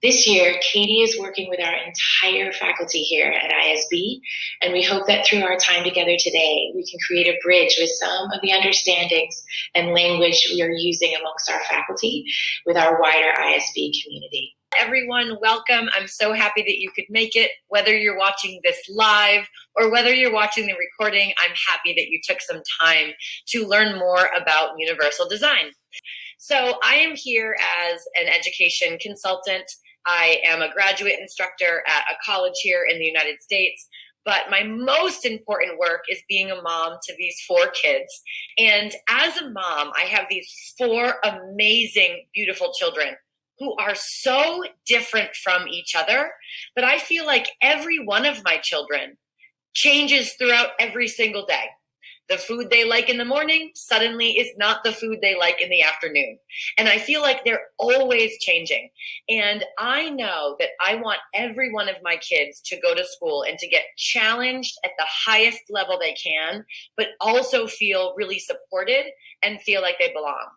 This year, Katie is working with our entire faculty here at ISB, and we hope that through our time together today, we can create a bridge with some of the understandings and language we are using amongst our faculty with our wider ISB community. Everyone, welcome. I'm so happy that you could make it. Whether you're watching this live or whether you're watching the recording, I'm happy that you took some time to learn more about universal design. So I am here as an education consultant. I am a graduate instructor at a college here in the United States. But my most important work is being a mom to these 4 kids. And as a mom, I have these 4 amazing, beautiful children who are so different from each other, but I feel like every one of my children changes throughout every single day. The food they like in the morning suddenly is not the food they like in the afternoon. And I feel like they're always changing. And I know that I want every one of my kids to go to school and to get challenged at the highest level they can, but also feel really supported and feel like they belong.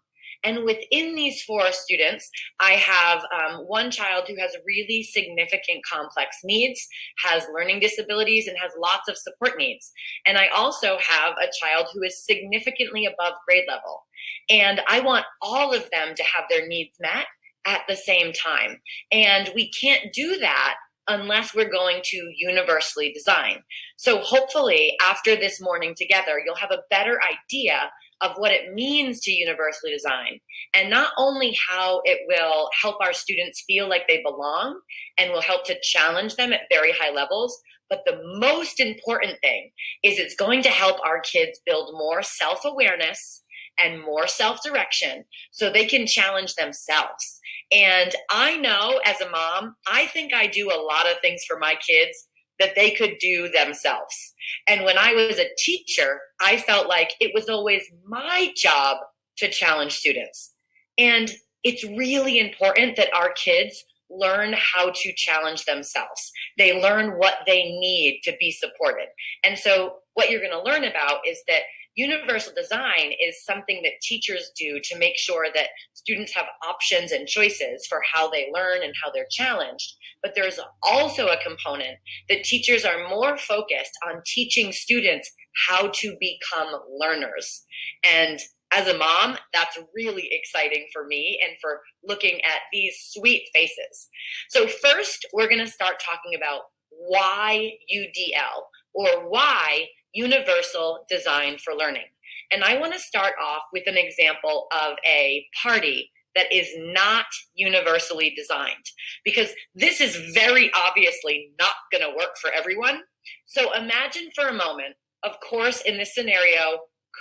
And within these 4 students, I have one child who has really significant complex needs, has learning disabilities, and has lots of support needs. And I also have a child who is significantly above grade level. And I want all of them to have their needs met at the same time. And we can't do that unless we're going to universally design. So hopefully after this morning together, you'll have a better idea of what it means to universally design, and not only how it will help our students feel like they belong and will help to challenge them at very high levels, but the most important thing is it's going to help our kids build more self-awareness and more self-direction so they can challenge themselves. And I know as a mom, I think I do a lot of things for my kids that they could do themselves. And when I was a teacher, I felt like it was always my job to challenge students. And it's really important that our kids learn how to challenge themselves. They learn what they need to be supported. And so what you're going to learn about is that universal design is something that teachers do to make sure that students have options and choices for how they learn and how they're challenged. But there's also a component that teachers are more focused on teaching students how to become learners. And as a mom, that's really exciting for me and for looking at these sweet faces. So first, we're going to start talking about why UDL, or why Universal Design for Learning. And I want to start off with an example of a party that is not universally designed, because this is very obviously not going to work for everyone. So imagine for a moment, of course, in this scenario,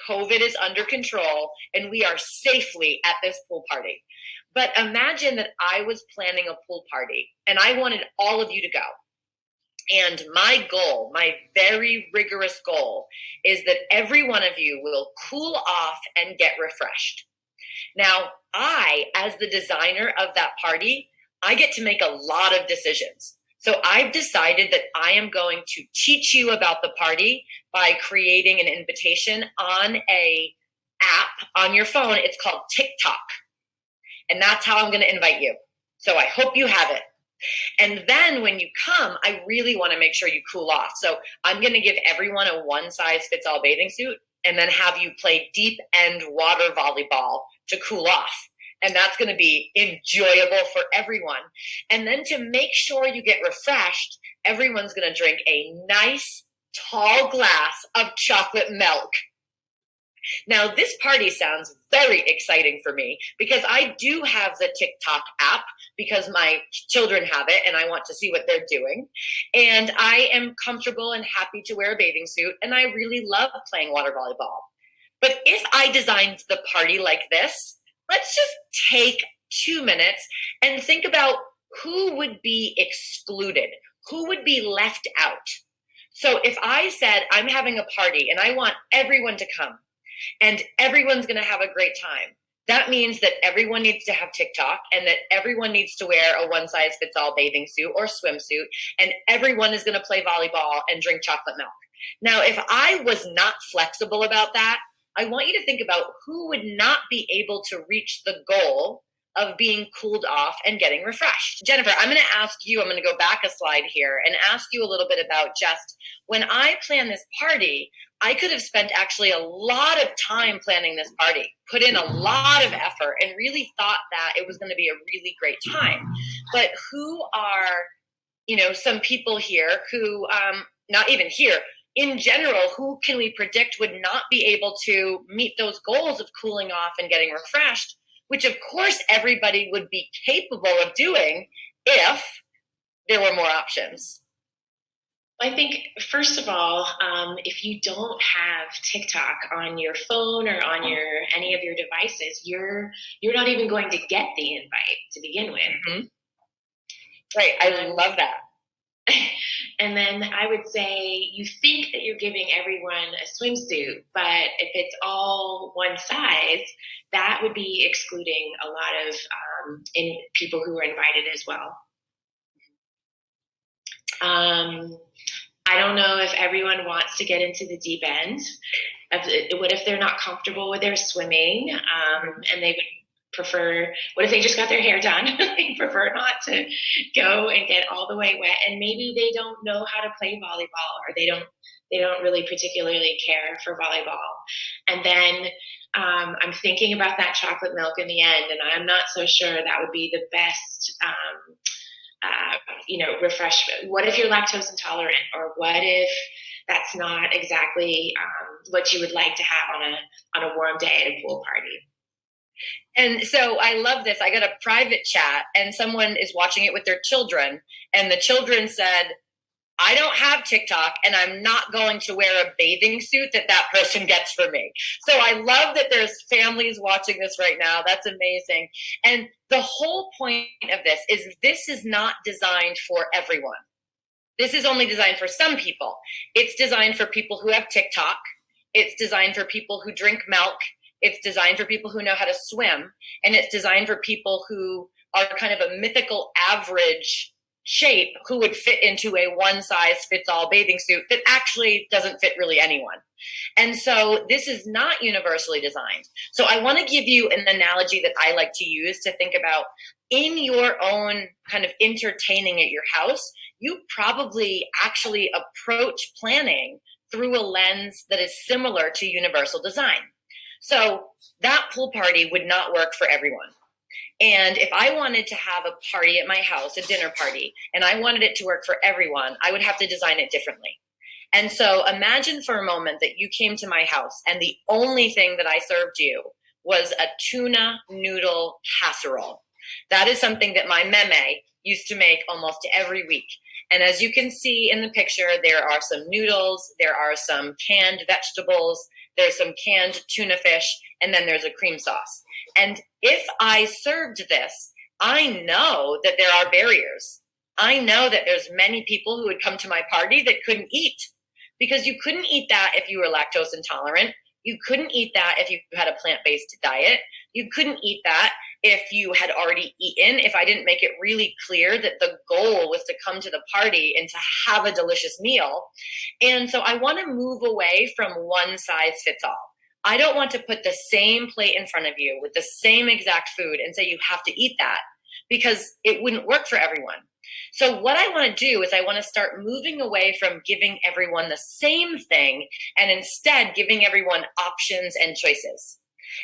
COVID is under control and we are safely at this pool party. But imagine that I was planning a pool party and I wanted all of you to go. And my goal, my very rigorous goal, is that every one of you will cool off and get refreshed. Now, I, as the designer of that party, I get to make a lot of decisions. So I've decided that I am going to teach you about the party by creating an invitation on a app on your phone. It's called TikTok. And that's how I'm going to invite you. So I hope you have it. And then when you come, I really want to make sure you cool off. So I'm going to give everyone a one-size-fits-all bathing suit and then have you play deep end water volleyball to cool off. And that's going to be enjoyable for everyone. And then to make sure you get refreshed, everyone's going to drink a nice, tall glass of chocolate milk. Now, this party sounds very exciting for me because I do have the TikTok app because my children have it and I want to see what they're doing. And I am comfortable and happy to wear a bathing suit, and I really love playing water volleyball. But if I designed the party like this, let's just take 2 minutes and think about who would be excluded, who would be left out. So if I said I'm having a party and I want everyone to come, and everyone's going to have a great time, that means that everyone needs to have TikTok and that everyone needs to wear a one-size-fits-all bathing suit or swimsuit, and everyone is going to play volleyball and drink chocolate milk. Now, if I was not flexible about that, I want you to think about who would not be able to reach the goal of being cooled off and getting refreshed. Jennifer, I'm going to ask you, I'm going to go back a slide here and ask you a little bit about just when I plan this party, I could have spent actually a lot of time planning this party, put in a lot of effort, and really thought that it was going to be a really great time. But who are, some people here who, not even here, in general, who can we predict would not be able to meet those goals of cooling off and getting refreshed, which of course everybody would be capable of doing if there were more options? I think, first of all, if you don't have TikTok on your phone or on any of your devices, you're not even going to get the invite to begin with. Mm-hmm. Right. I love that. And then I would say you think that you're giving everyone a swimsuit, but if it's all one size, that would be excluding a lot of people who are invited as well. I don't know if everyone wants to get into the deep end. What if they're not comfortable with their swimming, and they would prefer, what if they just got their hair done? They prefer not to go and get all the way wet, and maybe they don't know how to play volleyball, or they don't really particularly care for volleyball. And then I'm thinking about that chocolate milk in the end, and I'm not so sure that would be the best refreshment. What if you're lactose intolerant, or what if that's not exactly what you would like to have on a warm day at a pool party? And so I love this. I got a private chat and someone is watching it with their children, and the children said, I don't have TikTok and I'm not going to wear a bathing suit that person gets for me. So I love that there's families watching this right now. That's amazing. And the whole point of this is not designed for everyone. This is only designed for some people. It's designed for people who have TikTok. It's designed for people who drink milk. It's designed for people who know how to swim. And it's designed for people who are kind of a mythical average shape who would fit into a one-size-fits-all bathing suit that actually doesn't fit really anyone. And so this is not universally designed. So I want to give you an analogy that I like to use to think about in your own kind of entertaining at your house. You probably actually approach planning through a lens that is similar to universal design. So that pool party would not work for everyone. And if I wanted to have a party at my house, a dinner party, and I wanted it to work for everyone, I would have to design it differently. And so imagine for a moment that you came to my house and the only thing that I served you was a tuna noodle casserole. That is something that my meme used to make almost every week. And as you can see in the picture, there are some noodles, there are some canned vegetables, there's some canned tuna fish, and then there's a cream sauce. And if I served this, I know that there are barriers. I know that there's many people who would come to my party that couldn't eat, because you couldn't eat that if you were lactose intolerant. You couldn't eat that if you had a plant-based diet. You couldn't eat that if you had already eaten, if I didn't make it really clear that the goal was to come to the party and to have a delicious meal. And so I want to move away from one size fits all. I don't want to put the same plate in front of you with the same exact food and say you have to eat that, because it wouldn't work for everyone. So what I want to do is I want to start moving away from giving everyone the same thing and instead giving everyone options and choices.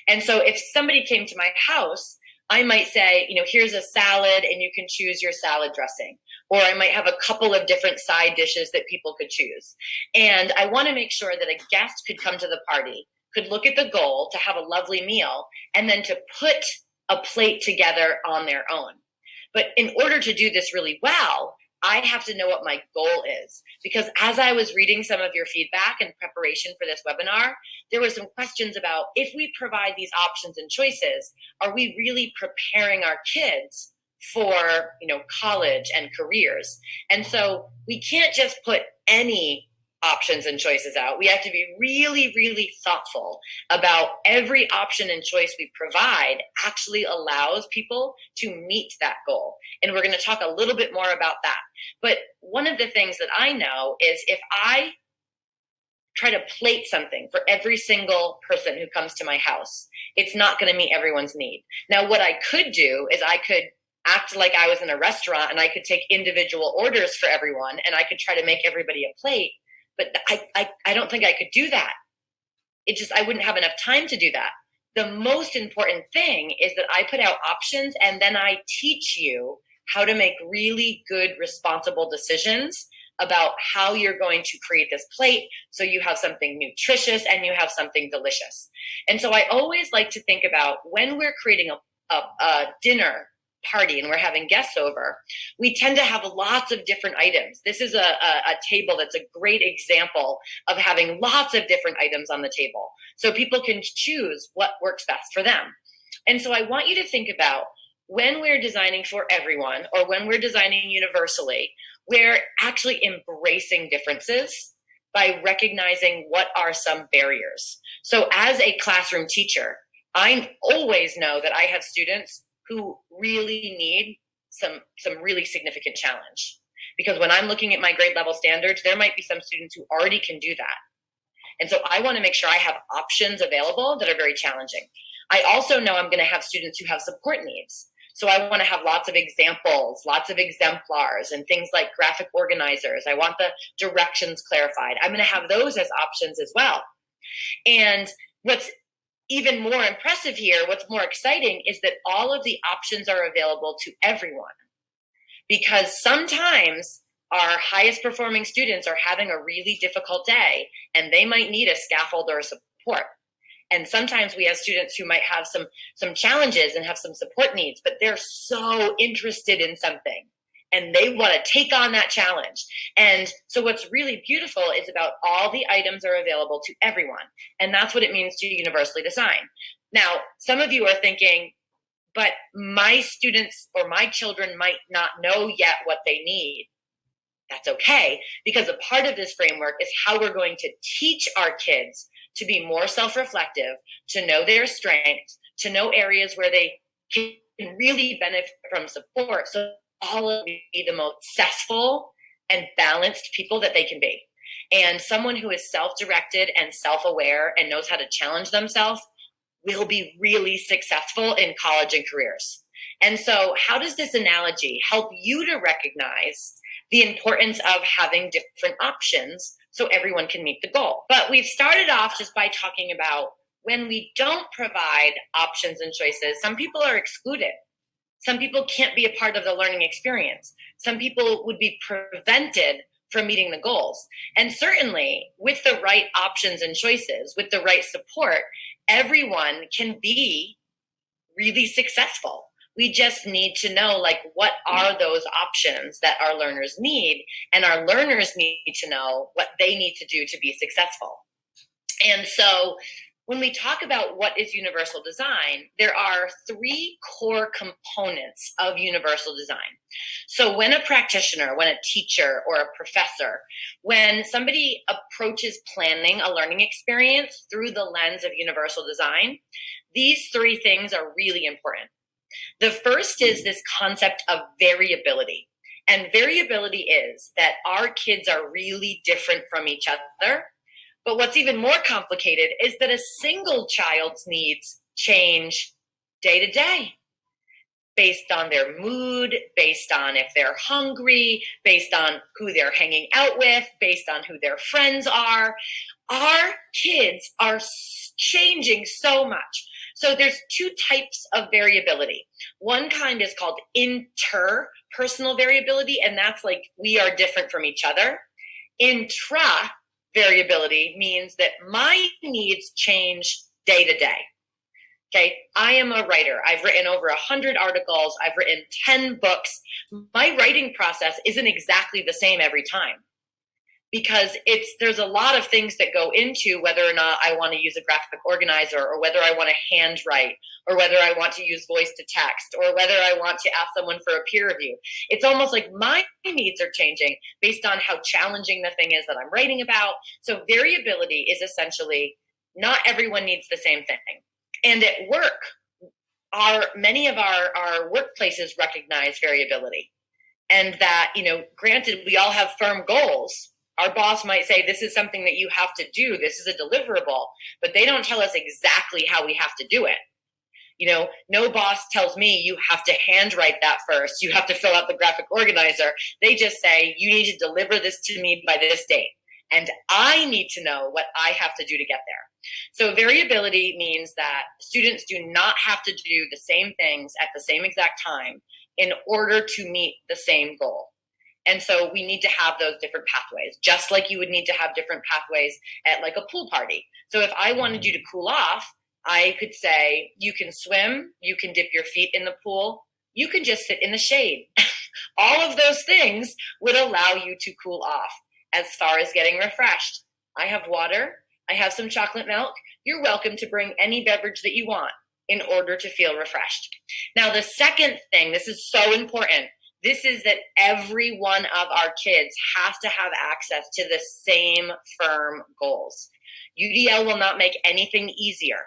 And so if somebody came to my house, I might say, here's a salad and you can choose your salad dressing. Or I might have a couple of different side dishes that people could choose. And I want to make sure that a guest could come to the party, could look at the goal to have a lovely meal, and then to put a plate together on their own. But in order to do this really well, I have to know what my goal is. Because as I was reading some of your feedback in preparation for this webinar, there were some questions about, if we provide these options and choices, are we really preparing our kids for, college and careers? And so we can't just put any options and choices out. We have to be really, really thoughtful about every option and choice we provide actually allows people to meet that goal. And we're going to talk a little bit more about that. But one of the things that I know is if I try to plate something for every single person who comes to my house. It's not going to meet everyone's need. Now, what I could do is I could act like I was in a restaurant and I could take individual orders for everyone and I could try to make everybody a plate. But I don't think I could do that. I wouldn't have enough time to do that. The most important thing is that I put out options and then I teach you how to make really good, responsible decisions about how you're going to create this plate so you have something nutritious and you have something delicious. And so I always like to think about when we're creating a dinner party and we're having guests over, we tend to have lots of different items. This is a table that's a great example of having lots of different items on the table. So people can choose what works best for them. And so I want you to think about when we're designing for everyone or when we're designing universally, we're actually embracing differences by recognizing what are some barriers. So as a classroom teacher, I always know that I have students who really need some really significant challenge. Because when I'm looking at my grade level standards, there might be some students who already can do that. And so I want to make sure I have options available that are very challenging. I also know I'm going to have students who have support needs. So I want to have lots of examples, lots of exemplars, and things like graphic organizers. I want the directions clarified. I'm going to have those as options as well. And what's even more impressive here, what's more exciting, is that all of the options are available to everyone. Because sometimes our highest performing students are having a really difficult day, and they might need a scaffold or a support. And sometimes we have students who might have some challenges and have some support needs, but they're so interested in something and they want to take on that challenge. And so what's really beautiful is about all the items are available to everyone. And that's what it means to universally design. Now, some of you are thinking, but my students or my children might not know yet what they need. That's okay, because a part of this framework is how we're going to teach our kids to be more self-reflective, to know their strengths, to know areas where they can really benefit from support, so all of them be the most successful and balanced people that they can be. And someone who is self-directed and self-aware and knows how to challenge themselves will be really successful in college and careers. And so how does this analogy help you to recognize the importance of having different options so everyone can meet the goal? But we've started off just by talking about when we don't provide options and choices, some people are excluded. Some people can't be a part of the learning experience. Some people would be prevented from meeting the goals. And certainly with the right options and choices, with the right support, everyone can be really successful. We just need to know, like, what are those options that our learners need? And our learners need to know what they need to do to be successful. And so when we talk about what is universal design, there are three core components of universal design. So when a practitioner, when a teacher or a professor, when somebody approaches planning a learning experience through the lens of universal design, these three things are really important. The first is this concept of variability. And variability is that our kids are really different from each other. But what's even more complicated is that a single child's needs change day to day based on their mood, based on if they're hungry, based on who they're hanging out with, based on who their friends are. Our kids are changing so much. So there's two types of variability. One kind is called interpersonal variability, and that's like we are different from each other. Intra variability means that my needs change day to day. Okay, I am a writer. I've written over 100 articles. I've written 10 books. My writing process isn't exactly the same every time, because there's a lot of things that go into whether or not I want to use a graphic organizer, or whether I want to handwrite, or whether I want to use voice to text, or whether I want to ask someone for a peer review. It's almost like my needs are changing based on how challenging the thing is that I'm writing about. So variability is essentially not everyone needs the same thing. And at work, many of our workplaces recognize variability. And that, granted, we all have firm goals, Our boss might say, this is something that you have to do. This is a deliverable, but they don't tell us exactly how we have to do it. No boss tells me you have to handwrite that first. You have to fill out the graphic organizer. They just say, you need to deliver this to me by this date. And I need to know what I have to do to get there. So variability means that students do not have to do the same things at the same exact time in order to meet the same goal. And so we need to have those different pathways, just like you would need to have different pathways at like a pool party. So if I wanted you to cool off, I could say, you can swim, you can dip your feet in the pool, you can just sit in the shade. All of those things would allow you to cool off. As far as getting refreshed, I have water, I have some chocolate milk. You're welcome to bring any beverage that you want in order to feel refreshed. Now, the second thing, this is so important, this is that every one of our kids has to have access to the same firm goals. UDL will not make anything easier.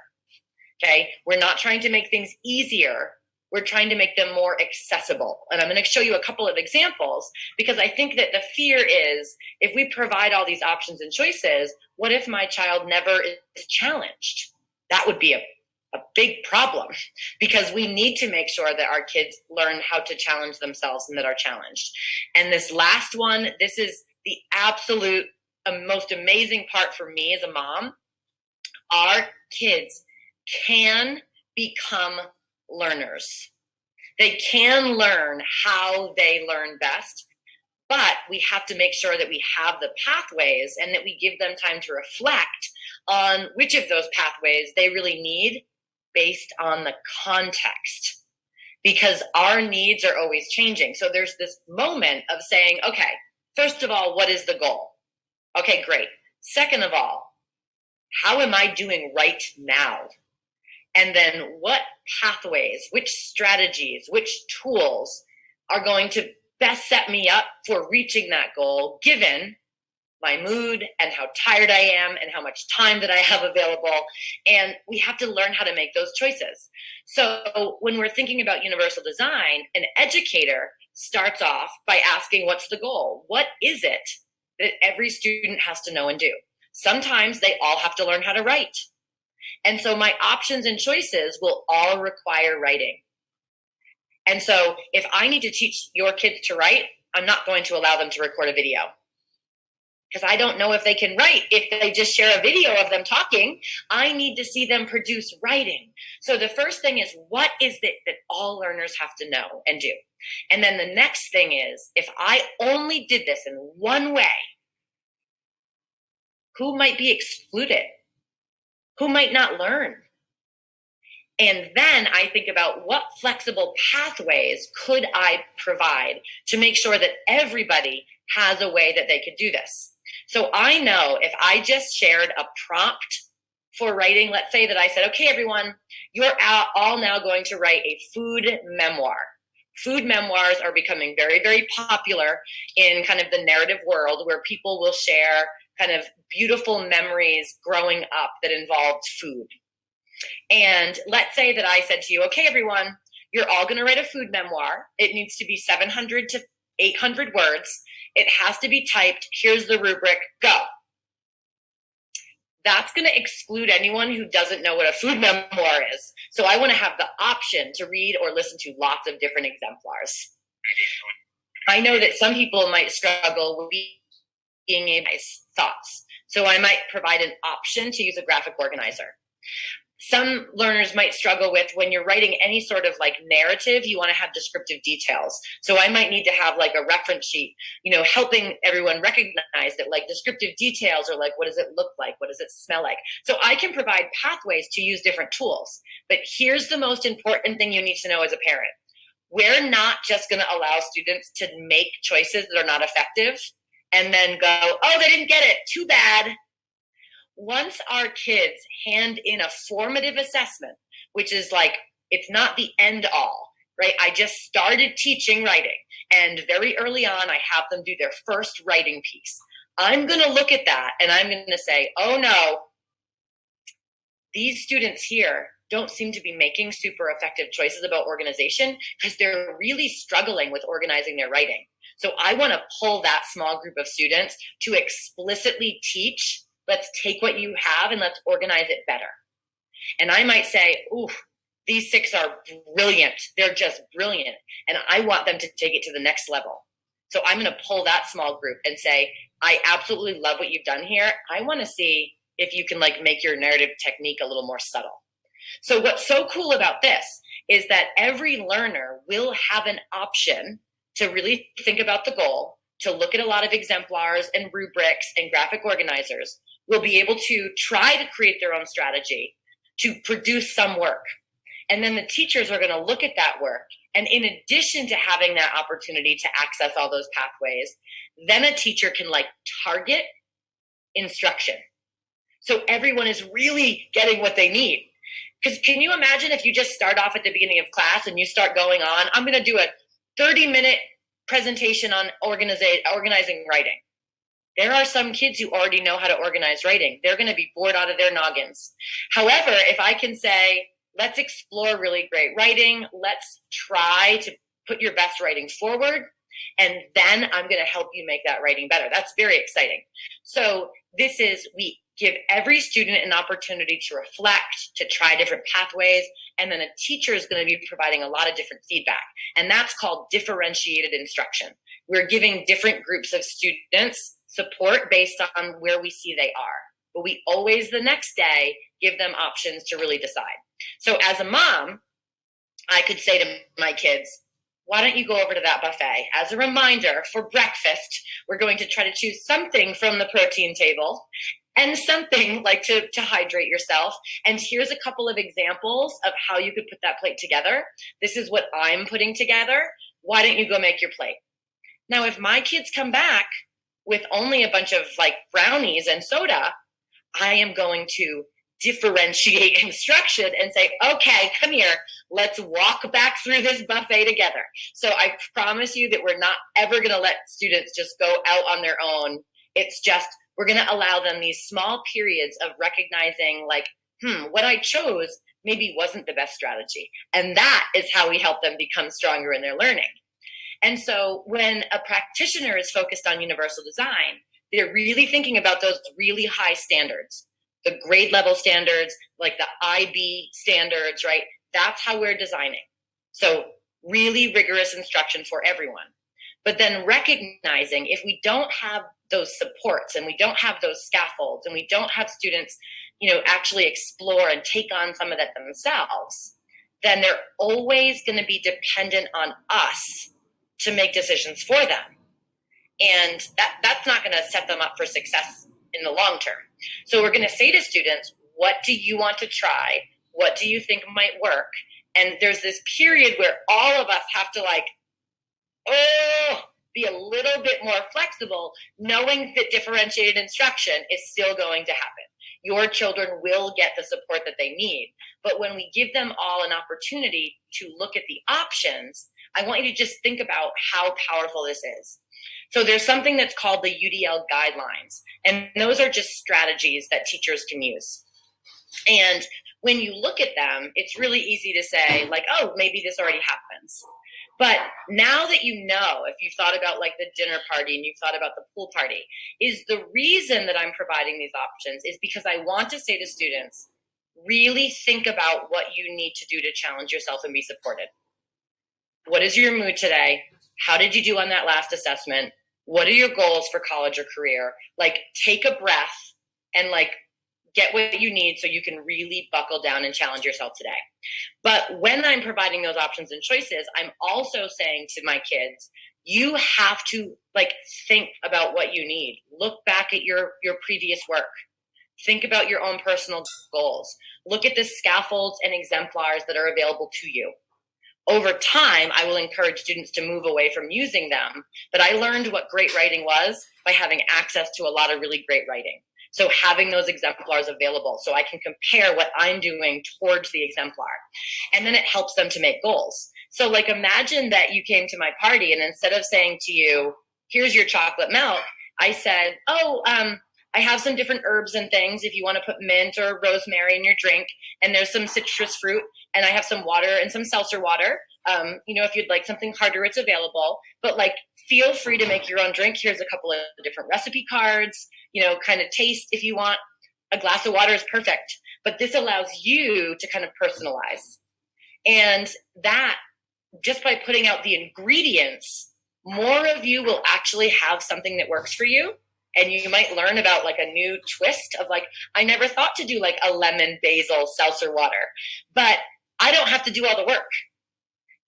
Okay, we're not trying to make things easier. We're trying to make them more accessible. And I'm going to show you a couple of examples because I think that the fear is if we provide all these options and choices, what if my child never is challenged? That would be a big problem because we need to make sure that our kids learn how to challenge themselves and that are challenged. And this last one, this is the absolute most amazing part for me as a mom. Our kids can become learners. They can learn how they learn best, but we have to make sure that we have the pathways and that we give them time to reflect on which of those pathways they really need based on the context, because our needs are always changing. So there's this moment of saying, okay, first of all, what is the goal? Okay, great. Second of all, how am I doing right now? And then what pathways, which strategies, which tools are going to best set me up for reaching that goal, given my mood and how tired I am and how much time that I have available. And we have to learn how to make those choices. So when we're thinking about universal design, an educator starts off by asking, what's the goal? What is it that every student has to know and do? Sometimes they all have to learn how to write. And so my options and choices will all require writing. And so if I need to teach your kids to write, I'm not going to allow them to record a video because I don't know if they can write. If they just share a video of them talking, I need to see them produce writing. So the first thing is, what is it that all learners have to know and do? And then the next thing is, if I only did this in one way, who might be excluded? Who might not learn? And then I think about what flexible pathways could I provide to make sure that everybody has a way that they could do this. So I know if I just shared a prompt for writing, let's say that I said, okay, everyone, you're all now going to write a food memoir. Food memoirs are becoming very, very popular in kind of the narrative world where people will share kind of beautiful memories growing up that involved food. And let's say that I said to you, okay, everyone, you're all going to write a food memoir. It needs to be 700 to 800 words. It has to be typed. Here's the rubric. Go. That's going to exclude anyone who doesn't know what a food memoir is. So I want to have the option to read or listen to lots of different exemplars. I know that some people might struggle with being able to thoughts. So I might provide an option to use a graphic organizer. Some learners might struggle with when you're writing any sort of like narrative, you want to have descriptive details. So I might need to have like a reference sheet, helping everyone recognize that like descriptive details are like, what does it look like? What does it smell like? So I can provide pathways to use different tools. But here's the most important thing you need to know as a parent. We're not just going to allow students to make choices that are not effective and then go, oh, they didn't get it. Too bad. Once our kids hand in a formative assessment, which is like, it's not the end all, right? I just started teaching writing, and very early on, I have them do their first writing piece. I'm going to look at that and I'm going to say, oh no, these students here don't seem to be making super effective choices about organization because they're really struggling with organizing their writing. So I want to pull that small group of students to explicitly teach, let's take what you have and let's organize it better. And I might say, ooh, these 6 are brilliant. They're just brilliant. And I want them to take it to the next level. So I'm going to pull that small group and say, I absolutely love what you've done here. I want to see if you can make your narrative technique a little more subtle. So what's so cool about this is that every learner will have an option to really think about the goal, to look at a lot of exemplars and rubrics and graphic organizers, will be able to try to create their own strategy to produce some work. And then the teachers are going to look at that work. And in addition to having that opportunity to access all those pathways, then a teacher can target instruction. So everyone is really getting what they need. Because can you imagine if you just start off at the beginning of class and you start going on, I'm going to do a 30-minute presentation on organizing writing. There are some kids who already know how to organize writing. They're going to be bored out of their noggins. However, if I can say, let's explore really great writing, let's try to put your best writing forward, and then I'm going to help you make that writing better. That's very exciting. So we give every student an opportunity to reflect, to try different pathways, and then a teacher is going to be providing a lot of different feedback. And that's called differentiated instruction. We're giving different groups of students support based on where we see they are. But we always, the next day, give them options to really decide. So as a mom, I could say to my kids, why don't you go over to that buffet? As a reminder, for breakfast, we're going to try to choose something from the protein table and something to hydrate yourself. And here's a couple of examples of how you could put that plate together. This is what I'm putting together. Why don't you go make your plate? Now, if my kids come back with only a bunch of brownies and soda, I am going to differentiate instruction and say, okay, come here, let's walk back through this buffet together. So I promise you that we're not ever going to let students just go out on their own. It's just, we're going to allow them these small periods of recognizing what I chose maybe wasn't the best strategy. And that is how we help them become stronger in their learning. And so when a practitioner is focused on universal design, they're really thinking about those really high standards, the grade level standards, the IB standards, right? That's how we're designing. So really rigorous instruction for everyone. But then recognizing if we don't have those supports and we don't have those scaffolds and we don't have students, actually explore and take on some of that themselves, then they're always going to be dependent on us to make decisions for them. And that's not going to set them up for success in the long term. So we're going to say to students, what do you want to try? What do you think might work? And there's this period where all of us have to be a little bit more flexible, knowing that differentiated instruction is still going to happen. Your children will get the support that they need. But when we give them all an opportunity to look at the options, I want you to just think about how powerful this is. So there's something that's called the UDL Guidelines, and those are just strategies that teachers can use. And when you look at them, it's really easy to say, oh, maybe this already happens. But now that you know, if you've thought about the dinner party and you've thought about the pool party, is the reason that I'm providing these options is because I want to say to students, really think about what you need to do to challenge yourself and be supported. What is your mood today? How did you do on that last assessment? What are your goals for college or career? Take a breath and get what you need so you can really buckle down and challenge yourself today. But when I'm providing those options and choices, I'm also saying to my kids, you have to think about what you need. Look back at your previous work. Think about your own personal goals. Look at the scaffolds and exemplars that are available to you. Over time, I will encourage students to move away from using them, but I learned what great writing was by having access to a lot of really great writing. So having those exemplars available so I can compare what I'm doing towards the exemplar. And then it helps them to make goals. So imagine that you came to my party and instead of saying to you, here's your chocolate milk, I said, I have some different herbs and things if you want to put mint or rosemary in your drink, and there's some citrus fruit, and I have some water and some seltzer water. If you'd like something harder, it's available, but like, feel free to make your own drink. Here's a couple of different recipe cards, kind of taste if you want. A glass of water is perfect, but this allows you to kind of personalize. And that, just by putting out the ingredients, more of you will actually have something that works for you. And you might learn about like a new twist of like, I never thought to do like a lemon basil seltzer water, but I don't have to do all the work.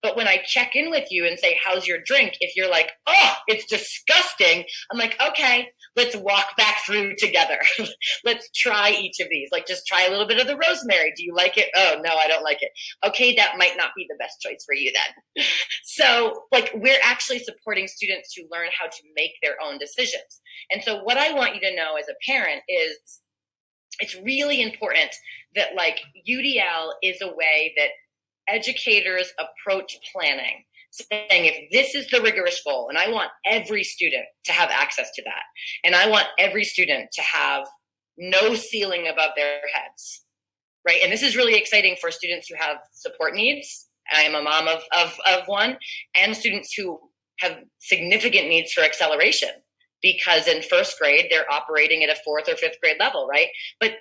But when I check in with you and say, how's your drink? If you're like, oh, it's disgusting, I'm like, okay, let's walk back through together. Let's try each of these. Like, just try a little bit of the rosemary. Do you like it? Oh, no, I don't like it. Okay, that might not be the best choice for you then. So, like, we're actually supporting students to learn how to make their own decisions. And so what I want you to know as a parent is it's really important that, like, UDL is a way that educators approach planning, saying if this is the rigorous goal, and I want every student to have access to that, and I want every student to have no ceiling above their heads, right? And this is really exciting for students who have support needs. I am a mom of one, and students who have significant needs for acceleration, because in first grade, they're operating at a fourth or fifth grade level, right? But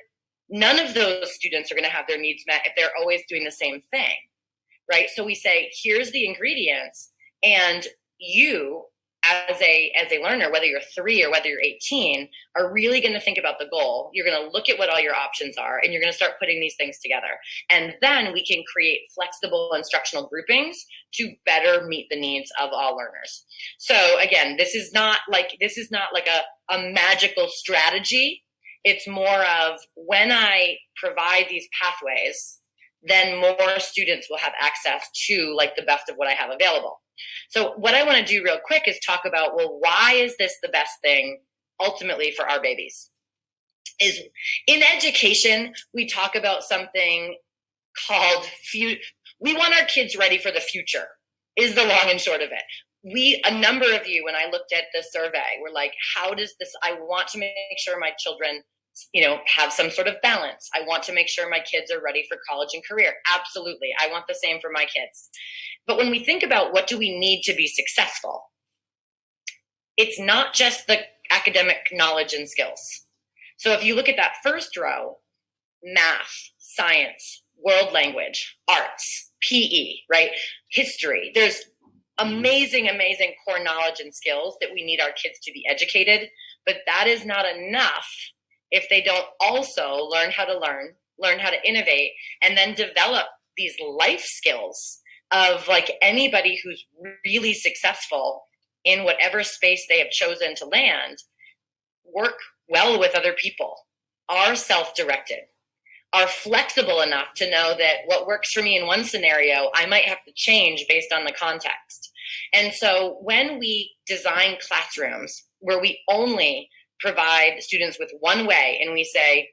none of those students are going to have their needs met if they're always doing the same thing. Right? So we say, here's the ingredients, and you as a learner, whether you're 3 or whether you're 18, are really going to think about the goal. You're going to look at what all your options are, and you're going to start putting these things together. And then we can create flexible instructional groupings to better meet the needs of all learners. So again, this is not like a magical strategy. It's more of, when I provide these pathways, then more students will have access to like the best of what I have available. So what I want to do real quick is talk about, well, why is this the best thing ultimately for our babies? Is in education, we talk about something called, we want our kids ready for the future, is the long and short of it. A number of you, when I looked at the survey, were like, how does this, I want to make sure my children have some sort of balance. I want to make sure my kids are ready for college and career. Absolutely. I want the same for my kids. But when we think about what do we need to be successful, it's not just the academic knowledge and skills. So if you look at that first row, math, science, world language, arts, PE, right? History, there's amazing core knowledge and skills that we need our kids to be educated, but that is not enough if they don't also learn how to learn how to innovate, and then develop these life skills of like anybody who's really successful in whatever space they have chosen to land, work well with other people, are self-directed, are flexible enough to know that what works for me in one scenario, I might have to change based on the context. And so when we design classrooms where we only provide students with one way, and we say,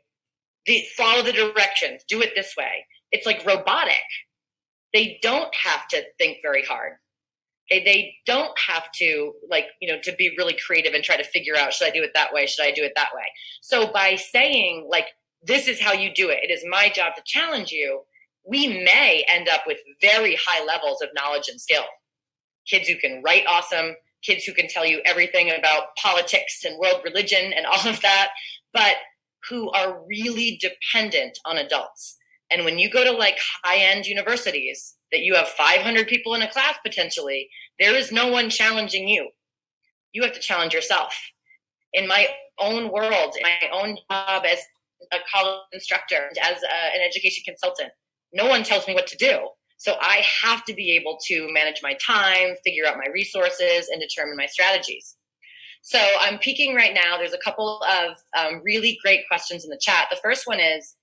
follow the directions, do it this way, it's like robotic. They don't have to think very hard. Okay? They don't have to to be really creative and try to figure out, should I do it that way? Should I do it that way? So by saying like, this is how you do it, it is my job to challenge you, we may end up with very high levels of knowledge and skill. Kids who can write awesome, kids who can tell you everything about politics and world religion and all of that, but who are really dependent on adults. And when you go to like high-end universities that you have 500 people in a class potentially, there is no one challenging you. You have to challenge yourself. In my own world, in my own job as a college instructor, as an education consultant, no one tells me what to do. So I have to be able to manage my time, figure out my resources, and determine my strategies. So I'm peeking right now. There's a couple of really great questions in the chat. The first one is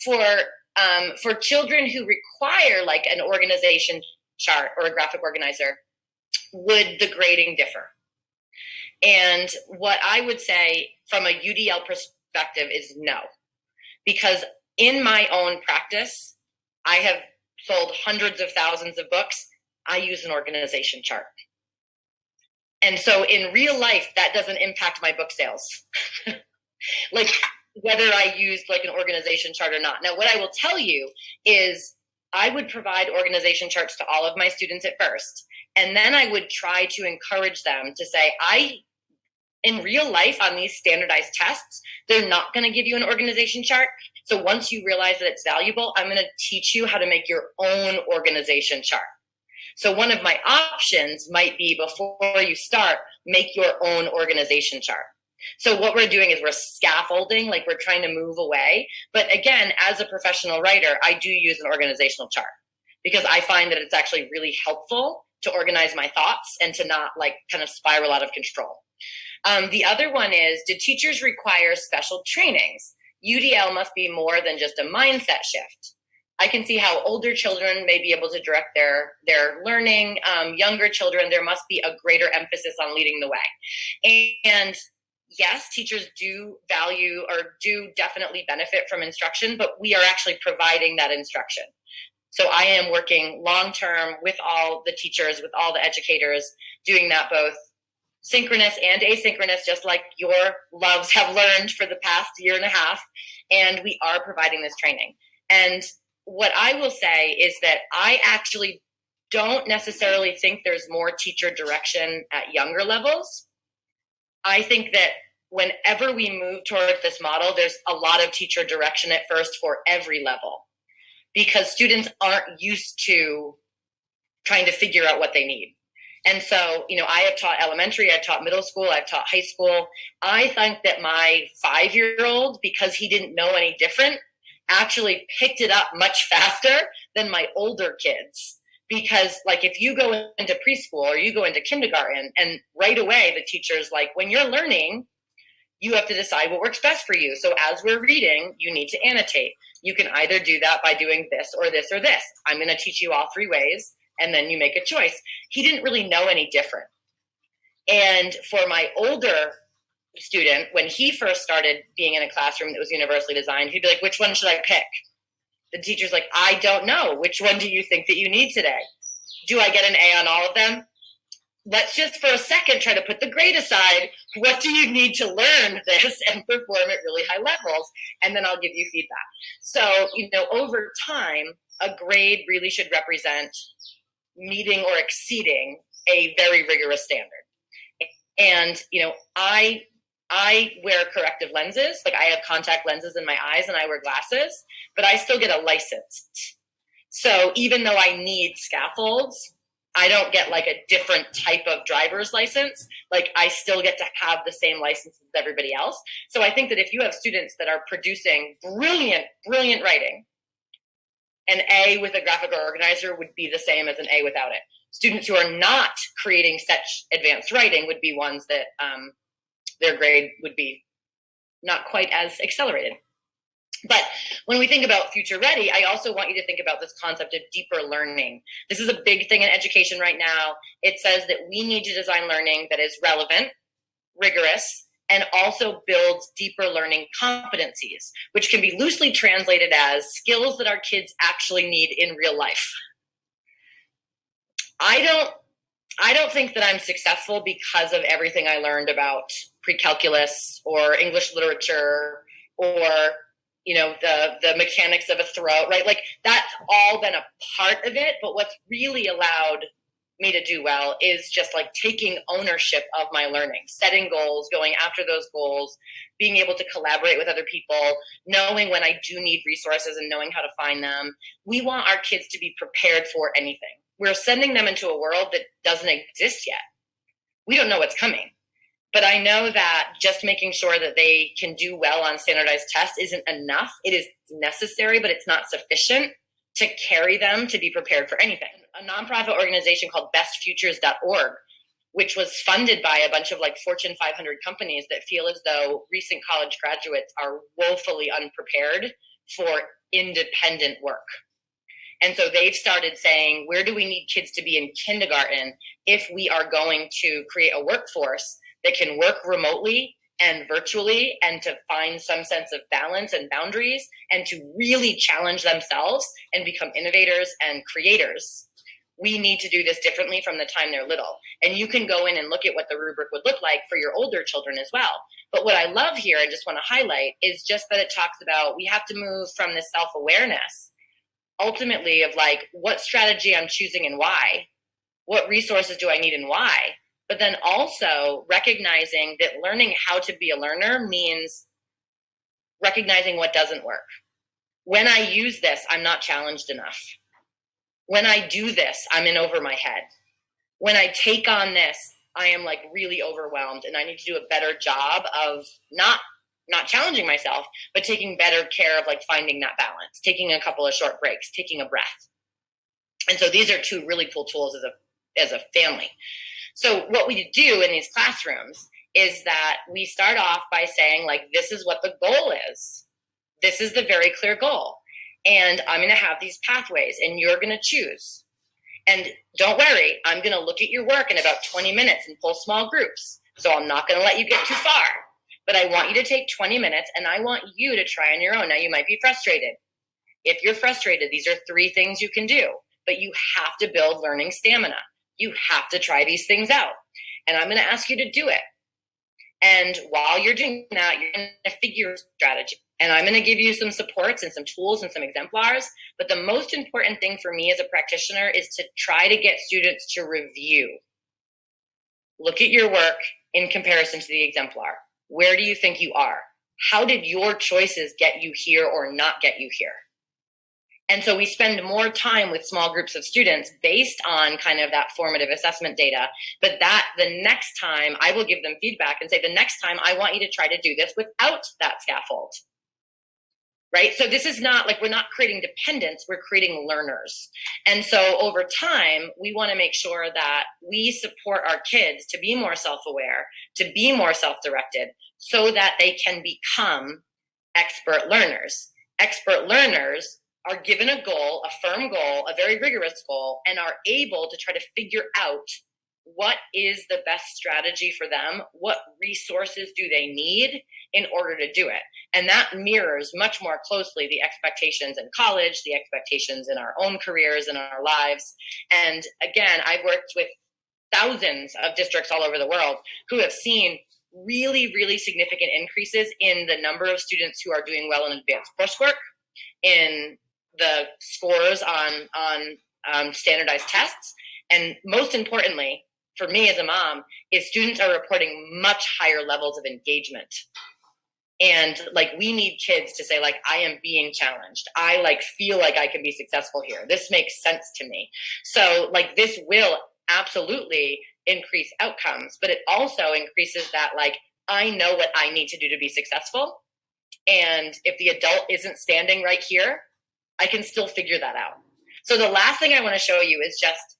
for children who require like an organization chart or a graphic organizer, would the grading differ? And what I would say from a UDL perspective is no, because in my own practice, I have sold hundreds of thousands of books. I use an organization chart. And so in real life, that doesn't impact my book sales. Like whether I use like an organization chart or not. Now, what I will tell you is I would provide organization charts to all of my students at first. And then I would try to encourage them to say, in real life on these standardized tests, they're not going to give you an organization chart. So once you realize that it's valuable, I'm going to teach you how to make your own organization chart. So one of my options might be, before you start, make your own organization chart. So what we're doing is we're scaffolding, like we're trying to move away. But again, as a professional writer, I do use an organizational chart because I find that it's actually really helpful to organize my thoughts and to not like kind of spiral out of control. The other one is, do teachers require special trainings? UDL must be more than just a mindset shift. I can see how older children may be able to direct their learning. Younger children, there must be a greater emphasis on leading the way. And yes, teachers do value or do definitely benefit from instruction, but we are actually providing that instruction. So I am working long-term with all the teachers, with all the educators, doing that both synchronous and asynchronous, just like your loves have learned for the past year and a half. And we are providing this training. And what I will say is that I actually don't necessarily think there's more teacher direction at younger levels. I think that whenever we move toward this model, there's a lot of teacher direction at first for every level, because students aren't used to trying to figure out what they need. And so, I have taught elementary, I've taught middle school, I've taught high school. I think that my 5-year-old, because he didn't know any different, actually picked it up much faster than my older kids. Because like if you go into preschool or you go into kindergarten, and right away the teacher's like, when you're learning, you have to decide what works best for you. So as we're reading, you need to annotate. You can either do that by doing this or this or this. I'm going to teach you all 3 ways, and then you make a choice. He didn't really know any different. And for my older student, when he first started being in a classroom that was universally designed, he'd be like, which one should I pick? The teacher's like, I don't know. Which one do you think that you need today? Do I get an A on all of them? Let's just for a second try to put the grade aside. What do you need to learn this and perform at really high levels? And then I'll give you feedback. So, over time, a grade really should represent meeting or exceeding a very rigorous standard. And, I wear corrective lenses. Like I have contact lenses in my eyes and I wear glasses, but I still get a license. So even though I need scaffolds, I don't get like a different type of driver's license. Like I still get to have the same license as everybody else. So I think that if you have students that are producing brilliant writing, an A with a graphical organizer would be the same as an A without it. Students who are not creating such advanced writing would be ones that their grade would be not quite as accelerated. But when we think about future ready, I also want you to think about this concept of deeper learning. This is a big thing in education right now. It says that we need to design learning that is relevant, rigorous, and also builds deeper learning competencies, which can be loosely translated as skills that our kids actually need in real life. I don't think that I'm successful because of everything I learned about pre-calculus or English literature or, the mechanics of a throw, right? Like that's all been a part of it. But what's really allowed me to do well is just like taking ownership of my learning, setting goals, going after those goals, being able to collaborate with other people, knowing when I do need resources and knowing how to find them. We want our kids to be prepared for anything. We're sending them into a world that doesn't exist yet. We don't know what's coming. But I know that just making sure that they can do well on standardized tests isn't enough. It is necessary, but it's not sufficient to carry them to be prepared for anything. A nonprofit organization called BestFuturesorg, which was funded by a bunch of like Fortune 500 companies that feel as though recent college graduates are woefully unprepared for independent work. And so they've started saying, where do we need kids to be in kindergarten if we are going to create a workforce that can work remotely and virtually and to find some sense of balance and boundaries and to really challenge themselves and become innovators and creators? We need to do this differently from the time they're little. And you can go in and look at what the rubric would look like for your older children as well. But what I love here, and just want to highlight, is just that it talks about we have to move from this self-awareness ultimately of like what strategy I'm choosing and why, what resources do I need and why, but then also recognizing that learning how to be a learner means recognizing what doesn't work. When I use this, I'm not challenged enough. When I do this, I'm in over my head. When I take on this, I am like really overwhelmed, and I need to do a better job of not challenging myself, but taking better care of like finding that balance, taking a couple of short breaks, taking a breath. And so these are two really cool tools as a family. So what we do in these classrooms is that we start off by saying like, this is what the goal is. This is the very clear goal. And I'm going to have these pathways and you're going to choose. And don't worry, I'm going to look at your work in about 20 minutes and pull small groups. So I'm not going to let you get too far. But I want you to take 20 minutes and I want you to try on your own. Now you might be frustrated. If you're frustrated, these are 3 things you can do. But you have to build learning stamina. You have to try these things out. And I'm going to ask you to do it. And while you're doing that, you're going to figure a strategy. And I'm going to give you some supports and some tools and some exemplars. But the most important thing for me as a practitioner is to try to get students to review. Look at your work in comparison to the exemplar. Where do you think you are? How did your choices get you here or not get you here? And so we spend more time with small groups of students based on kind of that formative assessment data. But that the next time I will give them feedback and say, the next time I want you to try to do this without that scaffold. Right? So this is not like we're not creating dependents, we're creating learners. And so over time, we want to make sure that we support our kids to be more self-aware, to be more self-directed, so that they can become expert learners. Expert learners are given a goal, a firm goal, a very rigorous goal, and are able to try to figure out what is the best strategy for them, what resources do they need in order to do it. And that mirrors much more closely the expectations in college, the expectations in our own careers and our lives. And again, I've worked with thousands of districts all over the world who have seen really, really significant increases in the number of students who are doing well in advanced coursework, in the scores on standardized tests, and most importantly, for me as a mom, is students are reporting much higher levels of engagement. And like, we need kids to say like, I am being challenged. I like feel like I can be successful here. This makes sense to me. So like, this will absolutely increase outcomes, but it also increases that like, I know what I need to do to be successful. And if the adult isn't standing right here, I can still figure that out. So the last thing I want to show you is just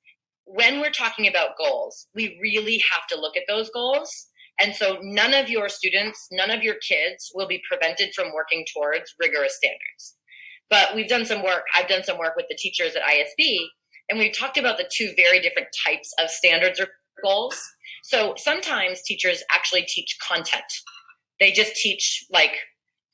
when we're talking about goals, we really have to look at those goals. And so none of your students, none of your kids will be prevented from working towards rigorous standards. But we've done some work, I've done some work with the teachers at ISB, and we've talked about the 2 very different types of standards or goals. So sometimes teachers actually teach content. They just teach like,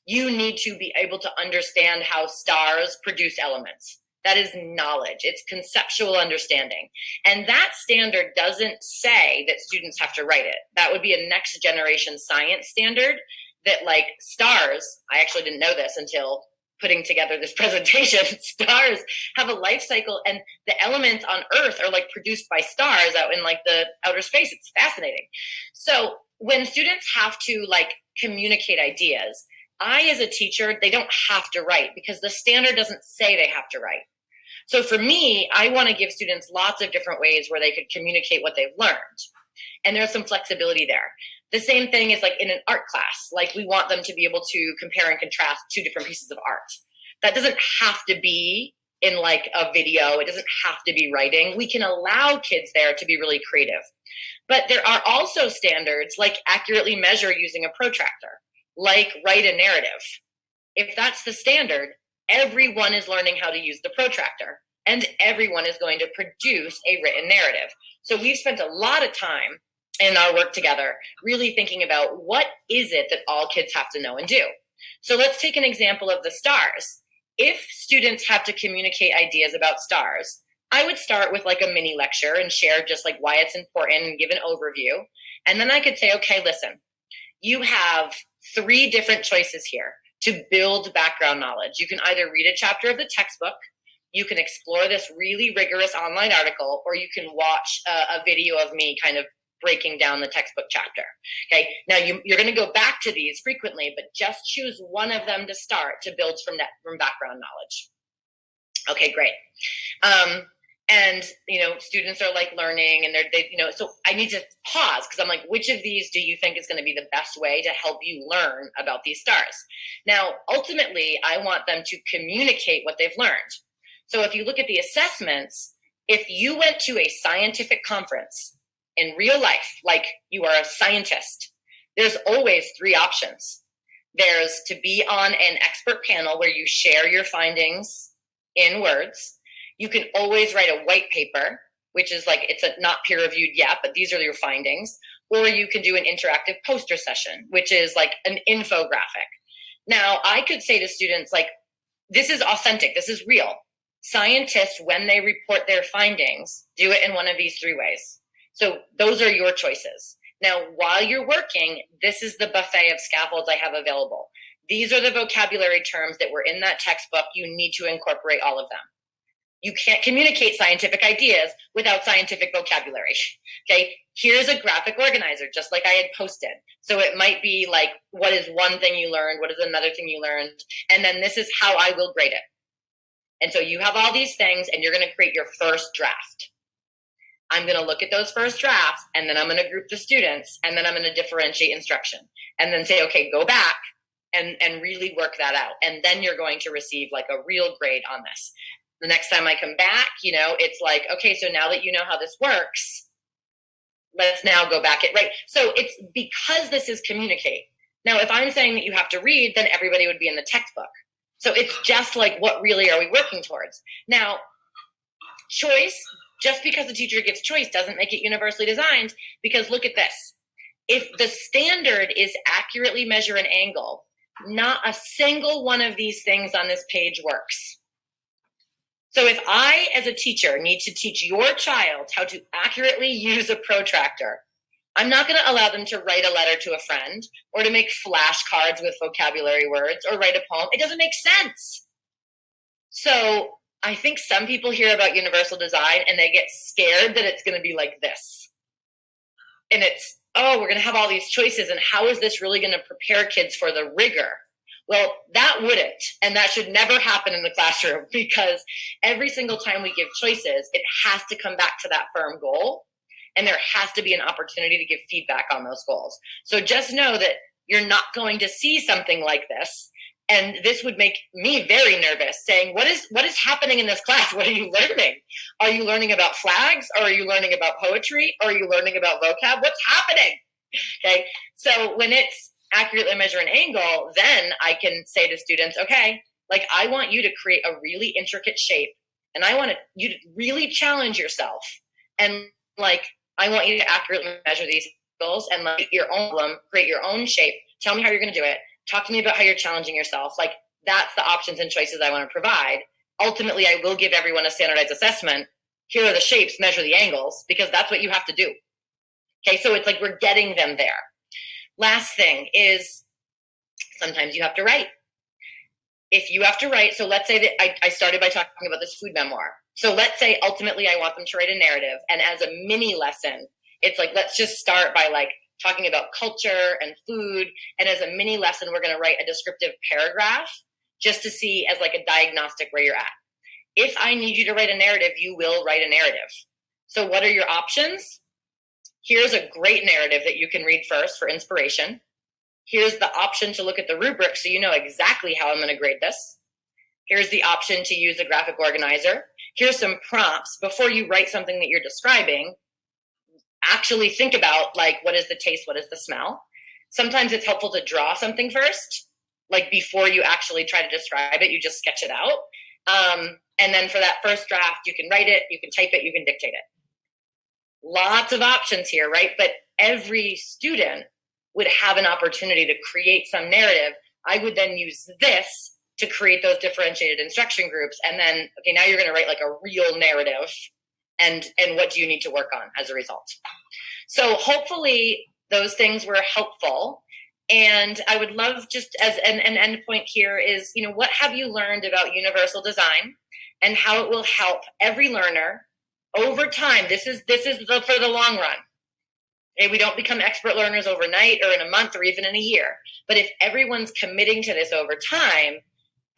you need to be able to understand how stars produce elements. That is knowledge. It's conceptual understanding. And that standard doesn't say that students have to write it. That would be a next generation science standard that like stars, I actually didn't know this until putting together this presentation, stars have a life cycle and the elements on Earth are like produced by stars out in like the outer space. It's fascinating. So when students have to like communicate ideas, I, as a teacher, they don't have to write because the standard doesn't say they have to write. So for me, I want to give students lots of different ways where they could communicate what they've learned. And there's some flexibility there. The same thing is like in an art class, like we want them to be able to compare and contrast 2 different pieces of art. That doesn't have to be in like a video. It doesn't have to be writing. We can allow kids there to be really creative. But there are also standards like accurately measure using a protractor, like write a narrative. If that's the standard, everyone is learning how to use the protractor and everyone is going to produce a written narrative. So we've spent a lot of time in our work together really thinking about what is it that all kids have to know and do. So let's take an example of the stars. If students have to communicate ideas about stars, I would start with like a mini lecture and share just like why it's important and give an overview. And then I could say, okay, listen, you have 3 different choices here to build background knowledge. You can either read a chapter of the textbook, you can explore this really rigorous online article, or you can watch a video of me kind of breaking down the textbook chapter. Okay, now you're going to go back to these frequently, but just choose one of them to start to build from background knowledge. Okay, great. And students are like learning, and so I need to pause because I'm like, which of these do you think is going to be the best way to help you learn about these stars? Now, ultimately, I want them to communicate what they've learned. So if you look at the assessments, if you went to a scientific conference in real life, like you are a scientist, there's always 3 options. There's to be on an expert panel where you share your findings in words. You can always write a white paper, which is like, it's not peer reviewed yet, but these are your findings. Or you can do an interactive poster session, which is like an infographic. Now, I could say to students, like, this is authentic, this is real. Scientists, when they report their findings, do it in one of these 3 ways. So those are your choices. Now, while you're working, this is the buffet of scaffolds I have available. These are the vocabulary terms that were in that textbook. You need to incorporate all of them. You can't communicate scientific ideas without scientific vocabulary. Okay, here's a graphic organizer, just like I had posted. So it might be like, what is one thing you learned? What is another thing you learned? And then this is how I will grade it. And so you have all these things, and you're going to create your first draft. I'm going to look at those first drafts, and then I'm going to group the students, and then I'm going to differentiate instruction, and then say, okay, go back and really work that out. And then you're going to receive like a real grade on this. The next time I come back, it's like, okay, so now that you know how this works, let's now go back right. So it's because this is communicate. Now, if I'm saying that you have to read, then everybody would be in the textbook. So it's just like, what really are we working towards? Now, choice, just because the teacher gives choice doesn't make it universally designed, because look at this. If the standard is accurately measure an angle, not a single one of these things on this page works. So if I, as a teacher, need to teach your child how to accurately use a protractor, I'm not going to allow them to write a letter to a friend or to make flashcards with vocabulary words or write a poem. It doesn't make sense. So I think some people hear about universal design and they get scared that it's going to be like this. And it's, oh, we're going to have all these choices, and how is this really going to prepare kids for the rigor? Well, that wouldn't, and that should never happen in the classroom, because every single time we give choices, it has to come back to that firm goal, and there has to be an opportunity to give feedback on those goals. So just know that you're not going to see something like this, and this would make me very nervous, saying, what is happening in this class? What are you learning? Are you learning about flags? Or are you learning about poetry? Or are you learning about vocab? What's happening? Okay, so when it's accurately measure an angle, then I can say to students, okay, like, I want you to create a really intricate shape, and I want you to really challenge yourself, and like, I want you to accurately measure these angles and like your own problem, create your own shape. Tell me how you're going to do it. Talk to me about how you're challenging yourself. Like, that's the options and choices I want to provide. Ultimately, I will give everyone a standardized assessment. Here are the shapes, measure the angles, because that's what you have to do. Okay, so it's like we're getting them there. Last thing is, sometimes you have to write. If you have to write, so let's say that I started by talking about this food memoir. So let's say ultimately I want them to write a narrative, and as a mini lesson, it's like, let's just start by like talking about culture and food, and as a mini lesson, we're going to write a descriptive paragraph just to see as like a diagnostic where you're at. If I need you to write a narrative, you will write a narrative. So what are your options? Here's a great narrative that you can read first for inspiration. Here's the option to look at the rubric so you know exactly how I'm going to grade this. Here's the option to use a graphic organizer. Here's some prompts. Before you write something that you're describing, actually think about, like, what is the taste, what is the smell? Sometimes it's helpful to draw something first, like before you actually try to describe it, you just sketch it out. And then for that first draft, you can write it, you can type it, you can dictate it. Lots of options here, right? But every student would have an opportunity to create some narrative. I would then use this to create those differentiated instruction groups. And then, okay, now you're going to write like a real narrative. And what do you need to work on as a result? So hopefully those things were helpful. And I would love, just as an end point here, is, what have you learned about universal design? and how it will help every learner over time. This is for the long run. Okay, we don't become expert learners overnight or in a month or even in a year. But if everyone's committing to this over time,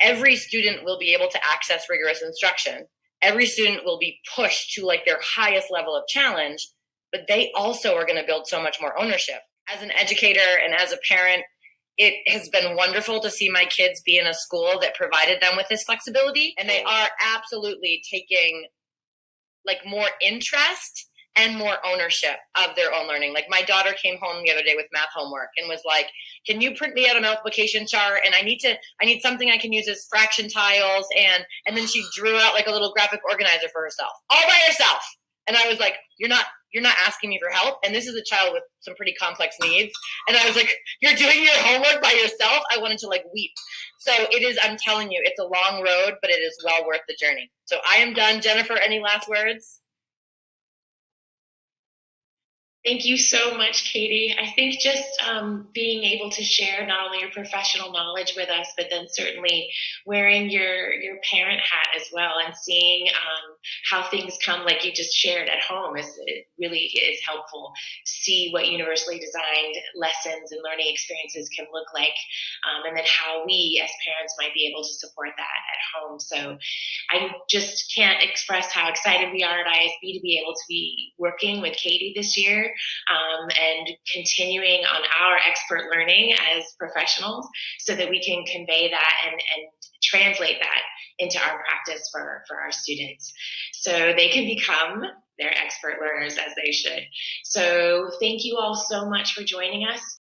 every student will be able to access rigorous instruction. Every student will be pushed to like their highest level of challenge, but they also are going to build so much more ownership. As an educator and as a parent, it has been wonderful to see my kids be in a school that provided them with this flexibility, and they are absolutely taking like more interest and more ownership of their own learning. Like my daughter came home the other day with math homework and was like, can you print me out a multiplication chart? And I need something I can use as fraction tiles. And then she drew out like a little graphic organizer for herself, all by herself. And I was like, you're not asking me for help. And this is a child with some pretty complex needs. And I was like, you're doing your homework by yourself? I wanted to like weep. So it is, I'm telling you, it's a long road, but it is well worth the journey. So I am done. Jennifer, any last words? Thank you so much, Katie. I think just being able to share not only your professional knowledge with us, but then certainly wearing your parent hat as well, and seeing how things come, like you just shared at home, it really is helpful to see what universally designed lessons and learning experiences can look like, and then how we as parents might be able to support that at home. So I just can't express how excited we are at ISB to be able to be working with Katie this year. And continuing on our expert learning as professionals so that we can convey that and translate that into our practice for our students so they can become their expert learners as they should. So thank you all so much for joining us.